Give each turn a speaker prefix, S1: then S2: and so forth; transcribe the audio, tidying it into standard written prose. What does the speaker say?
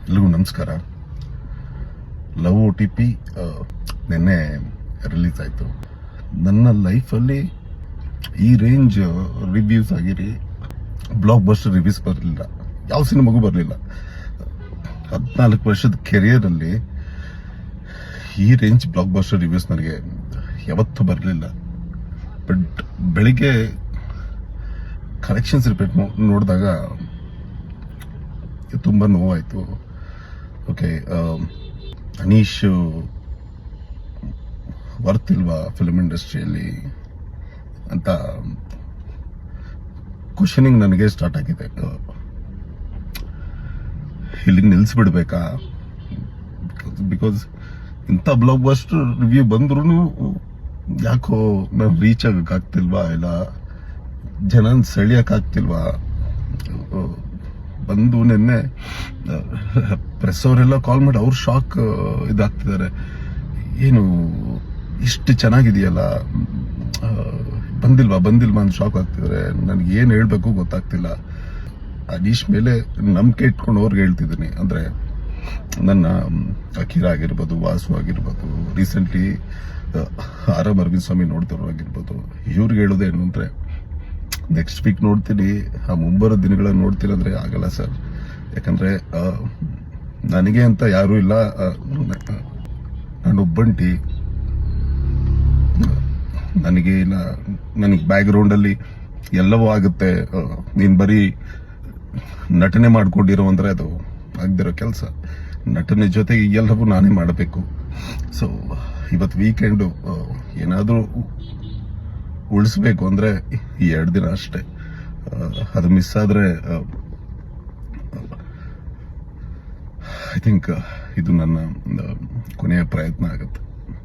S1: ಎಲ್ರಿಗೂ ನಮಸ್ಕಾರ. Love OTP ನಿನ್ನೆ ರಿಲೀಸ್ ಆಯಿತು. ನನ್ನ ಲೈಫಲ್ಲಿ ಈ ರೇಂಜ್ ರಿವ್ಯೂಸ್ ಆಗಿರಿ, ಬ್ಲಾಕ್ ಬಸ್ಟರ್ ರಿವ್ಯೂಸ್ ಬರಲಿಲ್ಲ, ಯಾವ ಸಿನಿಮಾಗೂ ಬರಲಿಲ್ಲ. 14 ವರ್ಷದ ಕೆರಿಯರಲ್ಲಿ ಈ ರೇಂಜ್ ಬ್ಲಾಕ್ ಬಸ್ಟರ್ ರಿವ್ಯೂಸ್ ನನಗೆ ಯಾವತ್ತೂ ಬರಲಿಲ್ಲ. ಬಟ್ ಬೆಳಿಗ್ಗೆ ಕಲೆಕ್ಷನ್ಸ್ ರಿಪೋರ್ಟ್ ನೋಡಿದಾಗ ತುಂಬ ನೋವಾಯಿತು. ಓಕೆ, ಅನೀಶ್ ವರ್ತ್ ಇಲ್ವಾ ಫಿಲ್ಮ್ ಇಂಡಸ್ಟ್ರಿಯಲ್ಲಿ ಅಂತ ಕ್ವಶನಿಂಗ್ ನನಗೆ ಸ್ಟಾರ್ಟ್ ಆಗಿದೆ. ಇಲ್ಲಿಗೆ ನಿಲ್ಲಿಸ್ಬಿಡ್ಬೇಕಾ? ಬಿಕಾಸ್ ಇಂಥ ಬ್ಲಾಕ್ ಬಸ್ಟರ್ ರಿವ್ಯೂ ಬಂದ್ರೂ ಯಾಕೋ ನಾನು ರೀಚ್ ಆಗಕ್ಕಾಗ್ತಿಲ್ವಾ, ಇಲ್ಲ ಜನ ಸೆಳೆಯಕ್ಕಾಗ್ತಿಲ್ವಾ? ಬಂದು ನಿನ್ನೆ ಪ್ರೆಸ್ ಅವರೆಲ್ಲ ಕಾಲ್ ಮಾಡಿ ಅವ್ರು ಶಾಕ್ ಇದಾಗ್ತಿದ್ದಾರೆ. ಏನು ಇಷ್ಟು ಚೆನ್ನಾಗಿದೆಯಲ್ಲ, ಬಂದಿಲ್ವಾ ಅಂತ ಶಾಕ್ ಆಗ್ತಿದ್ದಾರೆ. ನನಗೆ ಏನು ಹೇಳಬೇಕು ಗೊತ್ತಾಗ್ತಿಲ್ಲ. ಅನೀಶ್ ಮೇಲೆ ನಂಬಿಕೆ ಇಟ್ಕೊಂಡು ಅವ್ರಿಗೆ ಹೇಳ್ತಿದ್ದೀನಿ. ಅಂದರೆ ನನ್ನ ಅಖಿರ ಆಗಿರ್ಬೋದು, ವಾಸು ಆಗಿರ್ಬೋದು, ರೀಸೆಂಟ್ಲಿ ಆರ್ ಅರವಿಂದ್ ಸ್ವಾಮಿ ನೋಡ್ತಿರೋ ಆಗಿರ್ಬೋದು, ಇವ್ರಿಗೆ ಹೇಳೋದೇನು ಅಂದರೆ ನೆಕ್ಸ್ಟ್ ವೀಕ್ ನೋಡ್ತೀನಿ, ಆ ಮುಂಬರೋ ದಿನಗಳಲ್ಲಿ ನೋಡ್ತೀನಿ ಅಂದರೆ ಆಗಲ್ಲ ಸರ್. ಯಾಕಂದರೆ ನನಗೆ ಅಂತ ಯಾರೂ ಇಲ್ಲ, ನಾನೊಬ್ಬಂಟಿ. ನನಗೆ ಬ್ಯಾಕ್ಗ್ರೌಂಡಲ್ಲಿ ಎಲ್ಲವೂ ಆಗುತ್ತೆ. ನೀನು ಬರೀ ನಟನೆ ಮಾಡ್ಕೊಂಡಿರೋ ಅಂದರೆ ಅದು ಆಗದಿರೋ ಕೆಲಸ. ನಟನೆ ಜೊತೆಗೆ ಎಲ್ಲವೂ ನಾನೇ ಮಾಡಬೇಕು. ಸೊ ಇವತ್ತು ವೀಕೆಂಡು ಏನಾದರೂ ಉಳಿಸ್ಬೇಕು ಅಂದರೆ ಈ 2 ದಿನ ಅಷ್ಟೇ. ಅದು ಮಿಸ್ ಆದರೆ ಐ ಥಿಂಕ್ ಇದು ನನ್ನ ಕೊನೆಯ ಪ್ರಯತ್ನ ಆಗುತ್ತೆ.